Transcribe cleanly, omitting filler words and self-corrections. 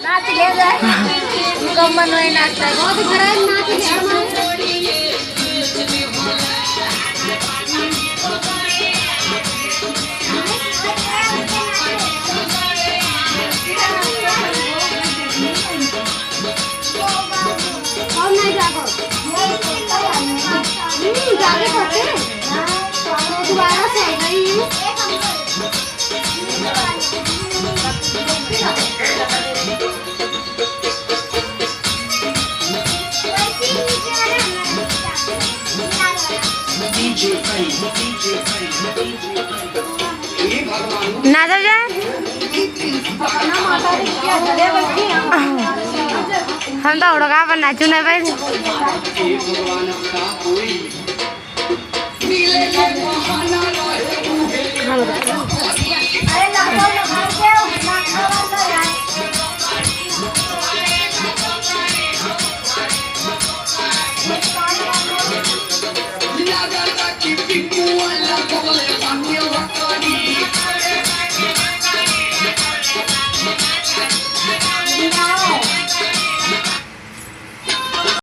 नाच ले जाए गमन में नाचता है बहुत खराब नाच ले और नहीं जागो जागे करते हैं दोबारा से गई ना जा जाए हम तो उड़गा पर नाचू नहीं भाई